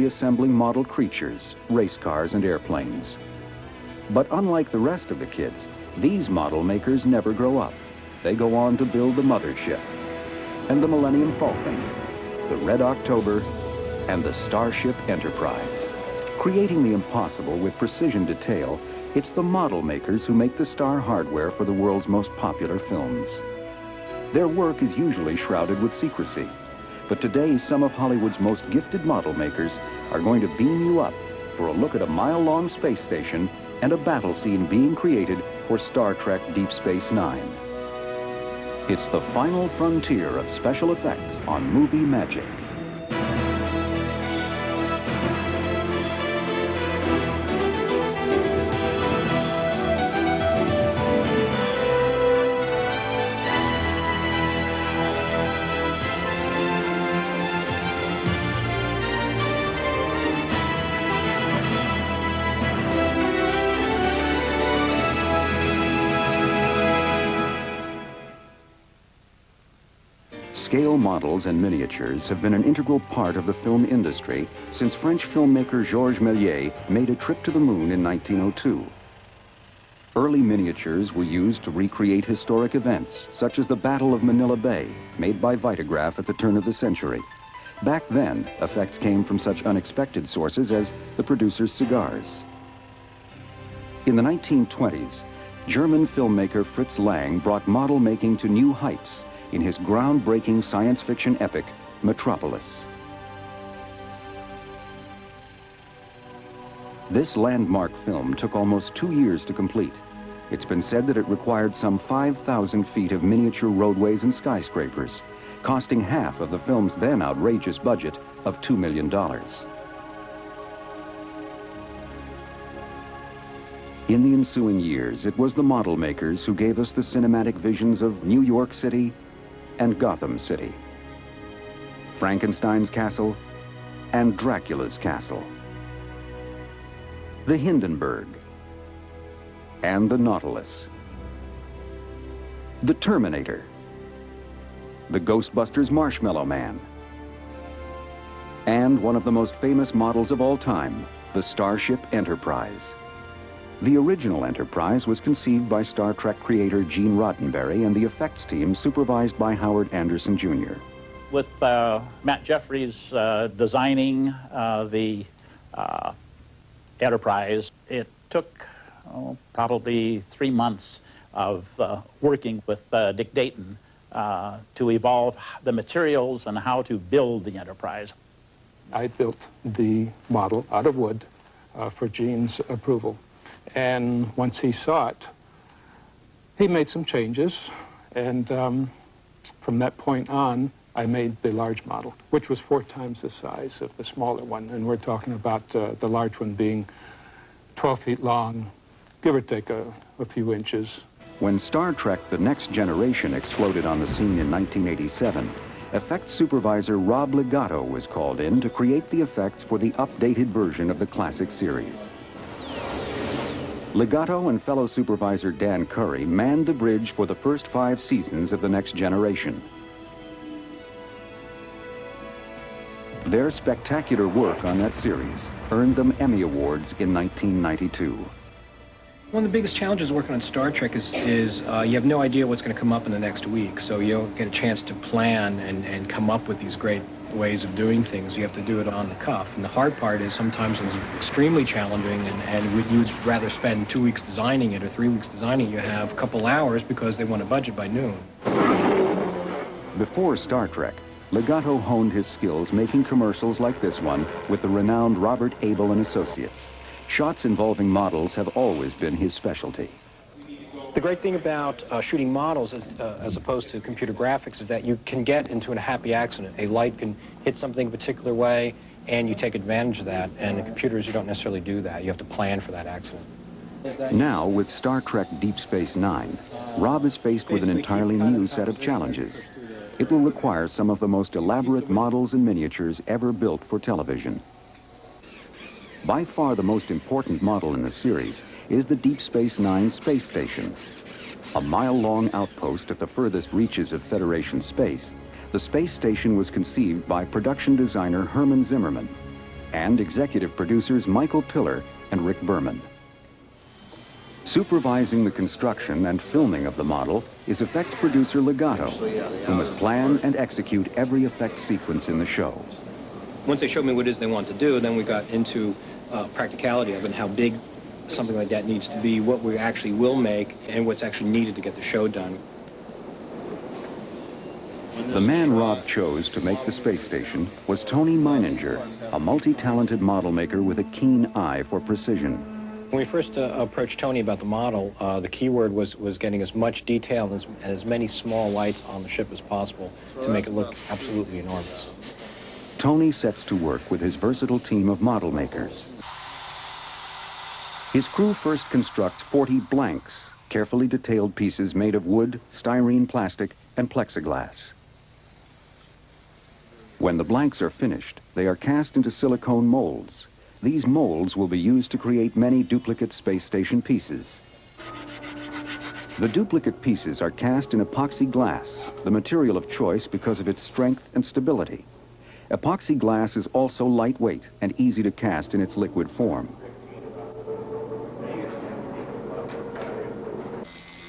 assembling model creatures, race cars, and airplanes. But unlike the rest of the kids, these model makers never grow up. They go on to build the Mothership, and the Millennium Falcon, the Red October, and the Starship Enterprise. Creating the impossible with precision detail, it's the model makers who make the star hardware for the world's most popular films. Their work is usually shrouded with secrecy, but today some of Hollywood's most gifted model makers are going to beam you up for a look at a mile-long space station and a battle scene being created for Star Trek Deep Space Nine. It's the final frontier of special effects on Movie Magic. Scale models and miniatures have been an integral part of the film industry since French filmmaker Georges Méliès made a trip to the moon in 1902. Early miniatures were used to recreate historic events, such as the Battle of Manila Bay, made by Vitagraph at the turn of the century. Back then, effects came from such unexpected sources as the producer's cigars. In the 1920s, German filmmaker Fritz Lang brought model making to new heights in his groundbreaking science fiction epic, Metropolis. This landmark film took almost 2 years to complete. It's been said that it required some 5,000 feet of miniature roadways and skyscrapers, costing half of the film's then outrageous budget of $2 million. In the ensuing years, it was the model makers who gave us the cinematic visions of New York City and Gotham City, Frankenstein's castle and Dracula's castle, the Hindenburg and the Nautilus, the Terminator, the Ghostbusters Marshmallow Man, and one of the most famous models of all time, the Starship Enterprise. The original Enterprise was conceived by Star Trek creator Gene Roddenberry and the effects team supervised by Howard Anderson Jr. With Matt Jeffries designing the Enterprise, it took probably 3 months of working with Dick Dayton to evolve the materials and how to build the Enterprise. I built the model out of wood for Gene's approval. And once he saw it, he made some changes. And from that point on, I made the large model, which was 4 times the size of the smaller one. And we're talking about the large one being 12 feet long, give or take a few inches. When Star Trek The Next Generation exploded on the scene in 1987, effects supervisor Rob Legato was called in to create the effects for the updated version of the classic series. Legato and fellow supervisor Dan Curry manned the bridge for the first 5 seasons of The Next Generation. Their spectacular work on that series earned them Emmy Awards in 1992. One of the biggest challenges working on Star Trek is you have no idea what's going to come up in the next week, so you don't get a chance to plan and come up with these great ways of doing things. You have to do it on the cuff. And the hard part is sometimes it's extremely challenging, and you'd rather spend 2 weeks designing it or 3 weeks designing it. You have a couple hours because they want a budget by noon. Before Star Trek, Legato honed his skills making commercials like this one with the renowned Robert Abel and Associates. Shots involving models have always been his specialty. The great thing about shooting models as opposed to computer graphics is that you can get into a happy accident. A light can hit something a particular way and you take advantage of that. And in computers you don't necessarily do that. You have to plan for that accident. Now, with Star Trek Deep Space Nine, Rob is faced with an entirely new set of challenges. It will require some of the most elaborate models and miniatures ever built for television. By far the most important model in the series is the Deep Space Nine space station. A mile-long outpost at the furthest reaches of Federation space, the space station was conceived by production designer Herman Zimmerman. and executive producers Michael Piller and Rick Berman. Supervising the construction and filming of the model is effects producer Legato, who must plan and execute every effect sequence in the show. Once they showed me what it is they want to do, then we got into practicality of it and how big something like that needs to be, what we actually will make, and what's actually needed to get the show done. The man Rob chose to make the space station was Tony Meininger, a multi-talented model maker with a keen eye for precision. When we first approached Tony about the model, the key word was getting as much detail and as many small lights on the ship as possible to make it look absolutely enormous. Tony sets to work with his versatile team of model makers. His crew first constructs 40 blanks, carefully detailed pieces made of wood, styrene plastic, and plexiglass. When the blanks are finished, they are cast into silicone molds. These molds will be used to create many duplicate space station pieces. The duplicate pieces are cast in epoxy glass, the material of choice because of its strength and stability. Epoxy glass is also lightweight and easy to cast in its liquid form.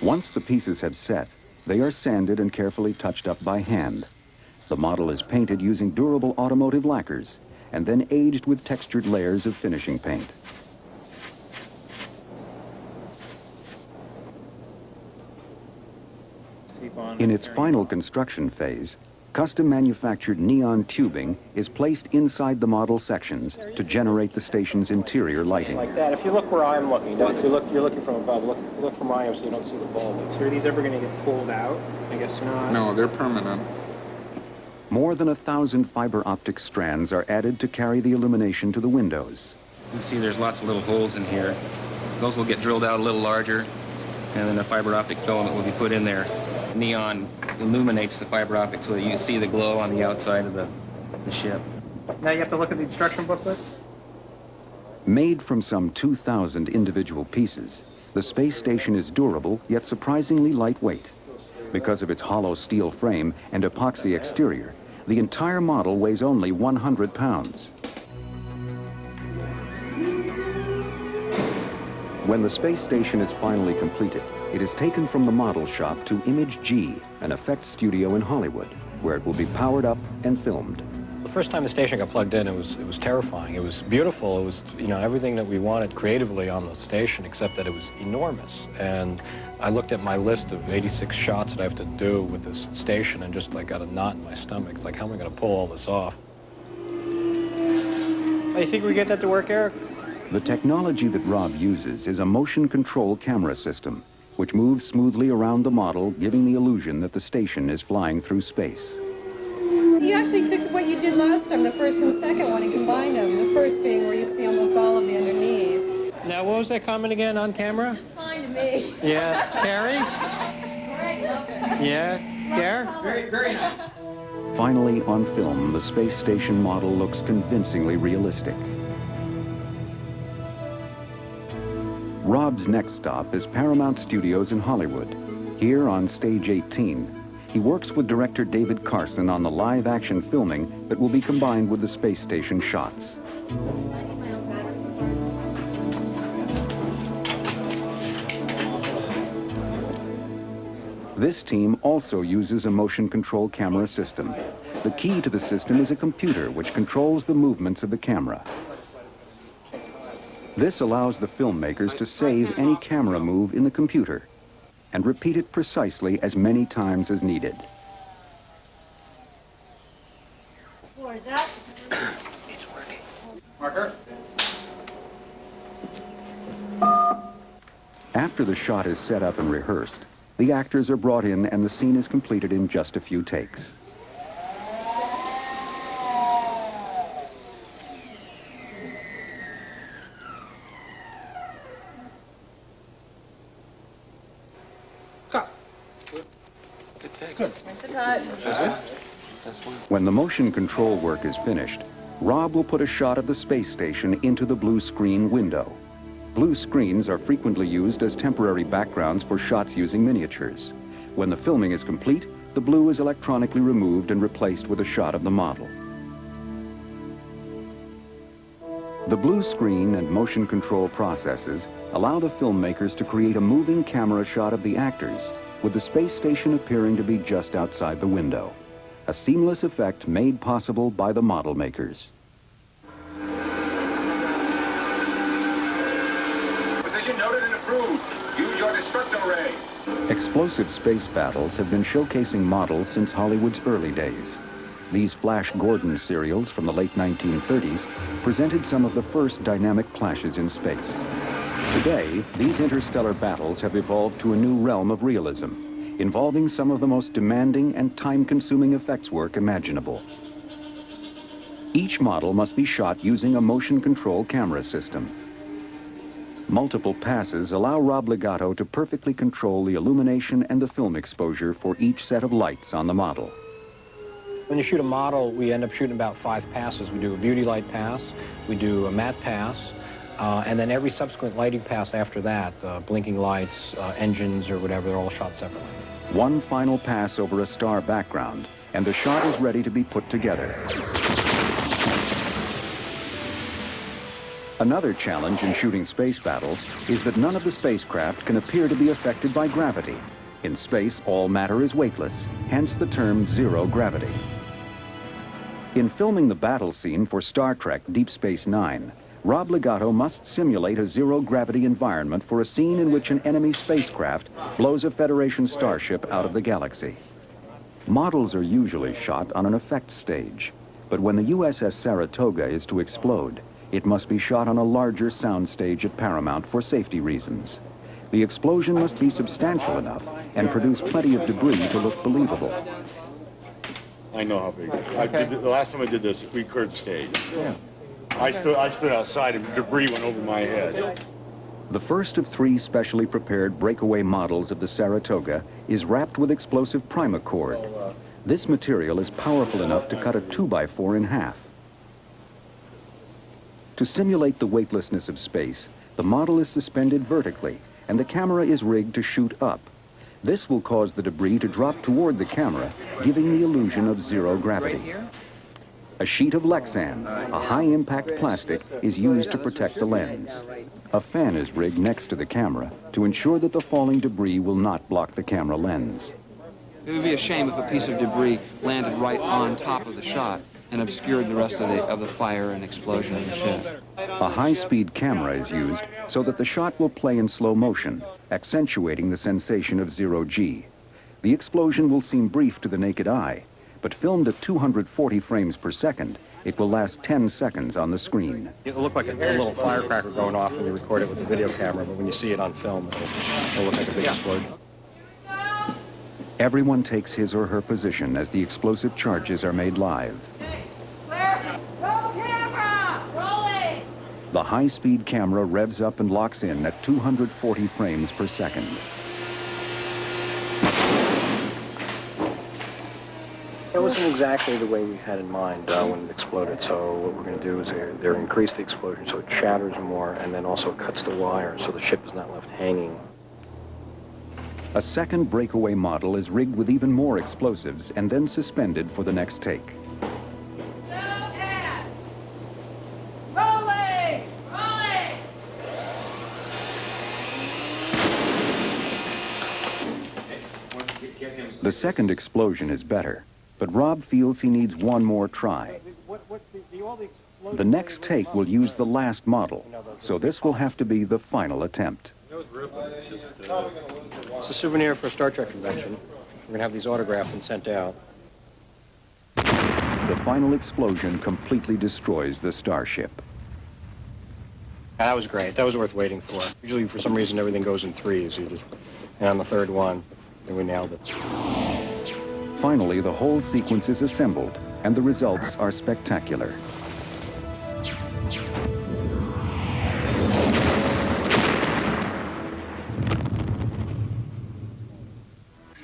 Once the pieces have set, they are sanded and carefully touched up by hand. The model is painted using durable automotive lacquers and then aged with textured layers of finishing paint. In its final construction phase, custom manufactured neon tubing is placed inside the model sections to generate the station's interior lighting. Like that. If you look where I'm looking, if you're looking from above, look from where I am so you don't see the bulb. So are these ever going to get pulled out? I guess not. No, they're permanent. More than 1,000 fiber optic strands are added to carry the illumination to the windows. You can see there's lots of little holes in here. Those will get drilled out a little larger, and then a fiber optic filament will be put in there. Neon illuminates the fiber optic so that you see the glow on the outside of the ship. Now you have to look at the instruction booklet? Made from some 2,000 individual pieces, the space station is durable yet surprisingly lightweight. Because of its hollow steel frame and epoxy exterior, the entire model weighs only 100 pounds. When the space station is finally completed, it is taken from the model shop to Image G, an effects studio in Hollywood, where it will be powered up and filmed. The first time the station got plugged in, it was terrifying. It was beautiful. It was, everything that we wanted creatively on the station, except that it was enormous. And I looked at my list of 86 shots that I have to do with this station and just got a knot in my stomach. It's like, how am I going to pull all this off? How do you think we get that to work, Eric? The technology that Rob uses is a motion control camera system, which moves smoothly around the model, giving the illusion that the station is flying through space. You actually took what you did last time, the first and second one, and combined them. The first being where you see almost all of the underneath. Now, what was that comment again on camera? It's fine to me. Yeah. Carrie? Great, love it. Yeah. Gare? Very nice. Finally, on film, the space station model looks convincingly realistic. Rob's next stop is Paramount Studios in Hollywood. Here on Stage 18, he works with director David Carson on the live-action filming that will be combined with the space station shots. This team also uses a motion control camera system. The key to the system is a computer which controls the movements of the camera. This allows the filmmakers to save any camera move in the computer and repeat it precisely as many times as needed. Where's that? It's working. Marker? After the shot is set up and rehearsed, the actors are brought in and the scene is completed in just a few takes. When the motion control work is finished, Rob will put a shot of the space station into the blue screen window. Blue screens are frequently used as temporary backgrounds for shots using miniatures. When the filming is complete, the blue is electronically removed and replaced with a shot of the model. The blue screen and motion control processes allow the filmmakers to create a moving camera shot of the actors, with the space station appearing to be just outside the window. A seamless effect made possible by the model makers. Position noted and approved. Use your destructo ray. Explosive space battles have been showcasing models since Hollywood's early days. These Flash Gordon serials from the late 1930s presented some of the first dynamic clashes in space. Today, these interstellar battles have evolved to a new realm of realism, involving some of the most demanding and time-consuming effects work imaginable. Each model must be shot using a motion control camera system. Multiple passes allow Rob Legato to perfectly control the illumination and the film exposure for each set of lights on the model. When you shoot a model, we end up shooting about 5 passes. We do a beauty light pass, we do a matte pass, and then every subsequent lighting pass after that, blinking lights, engines or whatever, they're all shot separately. One final pass over a star background, and the shot is ready to be put together. Another challenge in shooting space battles is that none of the spacecraft can appear to be affected by gravity. In space, all matter is weightless, hence the term zero gravity. In filming the battle scene for Star Trek Deep Space Nine, Rob Legato must simulate a zero-gravity environment for a scene in which an enemy spacecraft blows a Federation starship out of the galaxy. Models are usually shot on an effects stage, but when the USS Saratoga is to explode, it must be shot on a larger sound stage at Paramount for safety reasons. The explosion must be substantial enough and produce plenty of debris to look believable. I know how big it is. The last time I did this, we cleared the stage. Yeah. I stood outside and debris went over my head. The first of 3 specially prepared breakaway models of the Saratoga is wrapped with explosive primacord. This material is powerful enough to cut a 2x4 in half. To simulate the weightlessness of space, the model is suspended vertically, and the camera is rigged to shoot up. This will cause the debris to drop toward the camera, giving the illusion of zero gravity. A sheet of Lexan, a high-impact plastic, is used to protect the lens. A fan is rigged next to the camera to ensure that the falling debris will not block the camera lens. It would be a shame if a piece of debris landed right on top of the shot and obscured the rest of the fire and explosion of the ship. A high-speed camera is used so that the shot will play in slow motion, accentuating the sensation of zero-G. The explosion will seem brief to the naked eye, but filmed at 240 frames per second, it will last 10 seconds on the screen. It'll look like a little firecracker going off when you record it with the video camera, but when you see it on film, it'll look like a big explosion. Everyone takes his or her position as the explosive charges are made live. Roll camera! Rolling! The high-speed camera revs up and locks in at 240 frames per second. It wasn't exactly the way we had in mind when it exploded, so what we're going to do is increase the explosion so it shatters more, and then also cuts the wire so the ship is not left hanging. A second breakaway model is rigged with even more explosives and then suspended for the next take. The second explosion is better, but Rob feels he needs one more try. The next take will use the last model, so this will have to be the final attempt. It's a souvenir for a Star Trek convention. We're going to have these autographed and sent out. The final explosion completely destroys the starship. That was great. That was worth waiting for. Usually, for some reason, everything goes in threes. And on the third one, then we nailed it. Finally, the whole sequence is assembled, and the results are spectacular.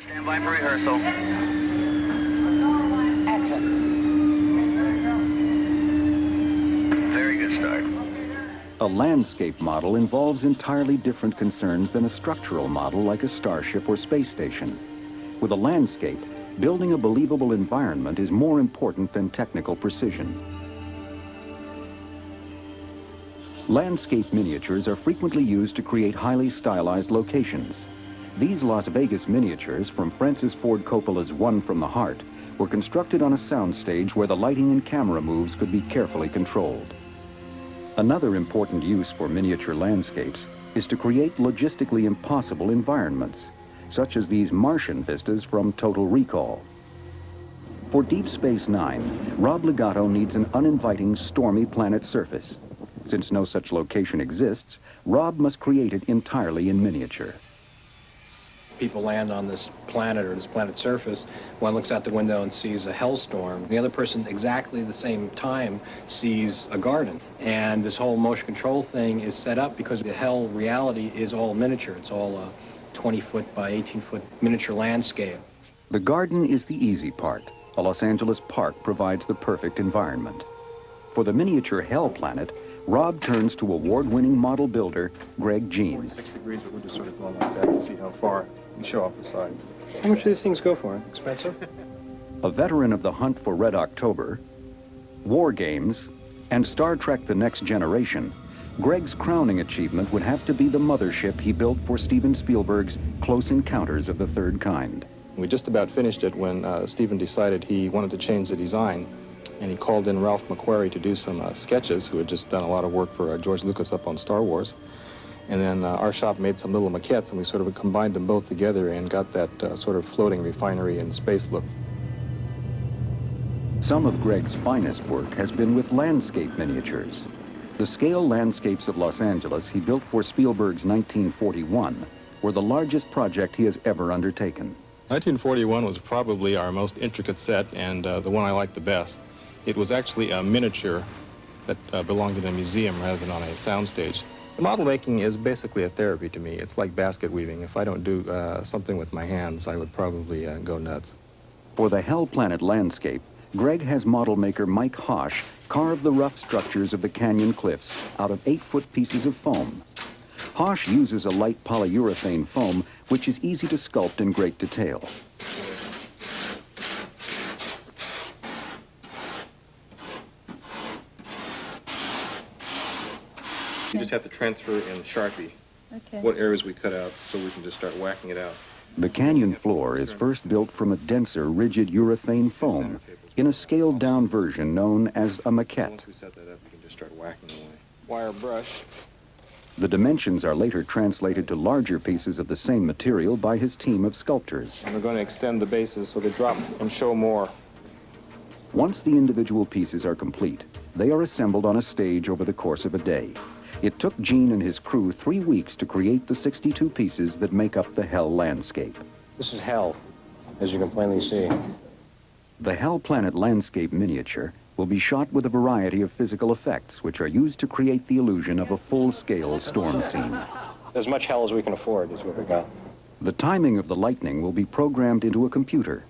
Stand by for rehearsal. Action. Very good start. A landscape model involves entirely different concerns than a structural model like a starship or space station. With a landscape, building a believable environment is more important than technical precision. Landscape miniatures are frequently used to create highly stylized locations. These Las Vegas miniatures from Francis Ford Coppola's One from the Heart were constructed on a soundstage where the lighting and camera moves could be carefully controlled. Another important use for miniature landscapes is to create logistically impossible environments, such as these Martian vistas from Total Recall. For Deep Space Nine, Rob Legato needs an uninviting, stormy planet surface. Since no such location exists, Rob must create it entirely in miniature. People land on this planet or this planet's surface, one looks out the window and sees a hellstorm. The other person, exactly the same time, sees a garden. And this whole motion control thing is set up because the hell reality is all miniature. It's all a 20-foot by 18-foot miniature landscape. The garden is the easy part. A Los Angeles park provides the perfect environment. For the miniature hell planet, Rob turns to award-winning model builder Greg Jean. 46 degrees, but we'll just sort of go like that and see how far we show off the sides. How much do these things go for? Expensive? A veteran of the Hunt for Red October, War Games, and Star Trek The Next Generation, Greg's crowning achievement would have to be the mothership he built for Steven Spielberg's Close Encounters of the Third Kind. We just about finished it when Steven decided he wanted to change the design, and he called in Ralph McQuarrie to do some sketches, who had just done a lot of work for George Lucas up on Star Wars. And then our shop made some little maquettes, and we sort of combined them both together and got that sort of floating refinery in space look. Some of Greg's finest work has been with landscape miniatures. The scale landscapes of Los Angeles he built for Spielberg's 1941 were the largest project he has ever undertaken. 1941 was probably our most intricate set and the one I liked the best. It was actually a miniature that belonged in a museum rather than on a soundstage. The model making is basically a therapy to me. It's like basket weaving. If I don't do something with my hands, I would probably go nuts. For the Hell Planet landscape, Greg has model maker Mike Hosh carve the rough structures of the canyon cliffs out of 8-foot pieces of foam. Hosh uses a light polyurethane foam, which is easy to sculpt in great detail. You just have to transfer in the Sharpie what areas we cut out so we can just start whacking it out. The canyon floor is first built from a denser, rigid urethane foam in a scaled-down version known as a maquette. Once we set that up, we can just start whacking away. Wire brush. The dimensions are later translated to larger pieces of the same material by his team of sculptors. And we're going to extend the bases so they drop and show more. Once the individual pieces are complete, they are assembled on a stage over the course of a day. It took Gene and his crew 3 weeks to create the 62 pieces that make up the Hell landscape. This is hell, as you can plainly see. The Hell Planet landscape miniature will be shot with a variety of physical effects, which are used to create the illusion of a full-scale storm scene. As much hell as we can afford is what we got. The timing of the lightning will be programmed into a computer.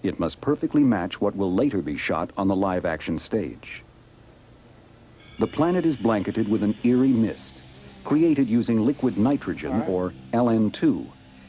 It must perfectly match what will later be shot on the live-action stage. The planet is blanketed with an eerie mist, created using liquid nitrogen, or LN2,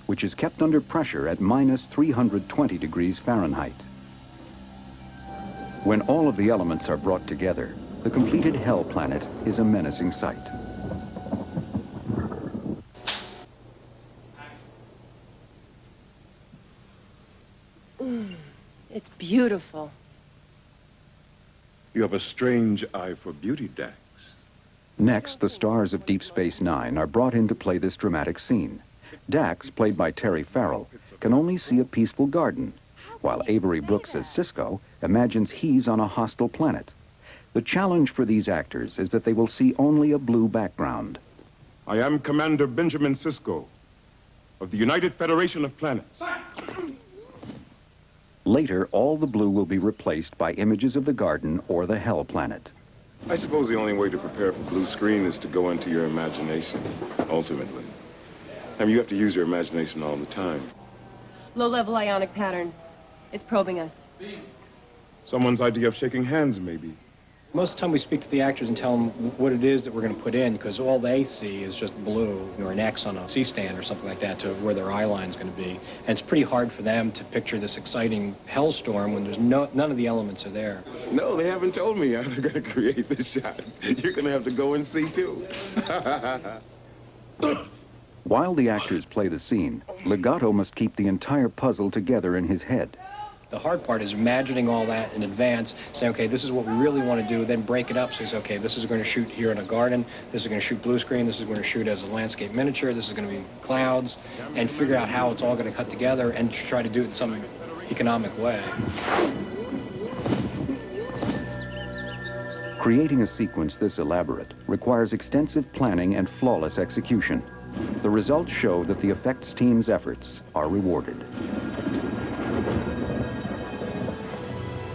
which is kept under pressure at minus 320 degrees Fahrenheit. When all of the elements are brought together, the completed Hell Planet is a menacing sight. It's beautiful. You have a strange eye for beauty, Dax. Next, the stars of Deep Space Nine are brought in to play this dramatic scene. Dax, played by Terry Farrell, can only see a peaceful garden, while Avery Brooks as Sisko imagines he's on a hostile planet. The challenge for these actors is that they will see only a blue background. I am Commander Benjamin Sisko of the United Federation of Planets. Later, all the blue will be replaced by images of the garden or the Hell Planet. I suppose the only way to prepare for blue screen is to go into your imagination, ultimately. I mean, you have to use your imagination all the time. Low-level ionic pattern. It's probing us. Someone's idea of shaking hands, maybe. Most of the time we speak to the actors and tell them what it is that we're going to put in, because all they see is just blue or an X on a C-stand or something like that to where their eye line is going to be. And it's pretty hard for them to picture this exciting hellstorm when there's none of the elements are there. No, they haven't told me how they're going to create this shot. You're going to have to go and see, too. While the actors play the scene, Legato must keep the entire puzzle together in his head. The hard part is imagining all that in advance, saying, okay, this is what we really want to do, then break it up. So he's, okay, this is going to shoot here in a garden, this is going to shoot blue screen, this is going to shoot as a landscape miniature, this is going to be clouds, and figure out how it's all going to cut together and try to do it in some economic way. Creating a sequence this elaborate requires extensive planning and flawless execution. The results show that the effects team's efforts are rewarded.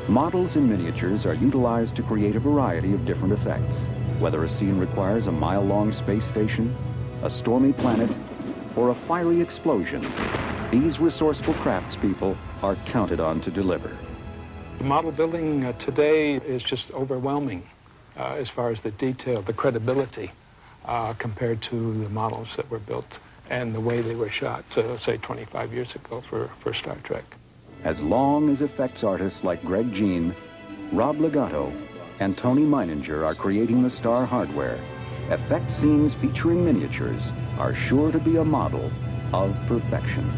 Models and miniatures are utilized to create a variety of different effects, whether a scene requires a mile-long space station, a stormy planet, or a fiery explosion. These resourceful craftspeople are counted on to deliver. The model building today is just overwhelming as far as the detail, the credibility compared to the models that were built and the way they were shot, say, 25 years ago for Star Trek. As long as effects artists like Greg Jean, Rob Legato, and Tony Meininger are creating the star hardware, effect scenes featuring miniatures are sure to be a model of perfection.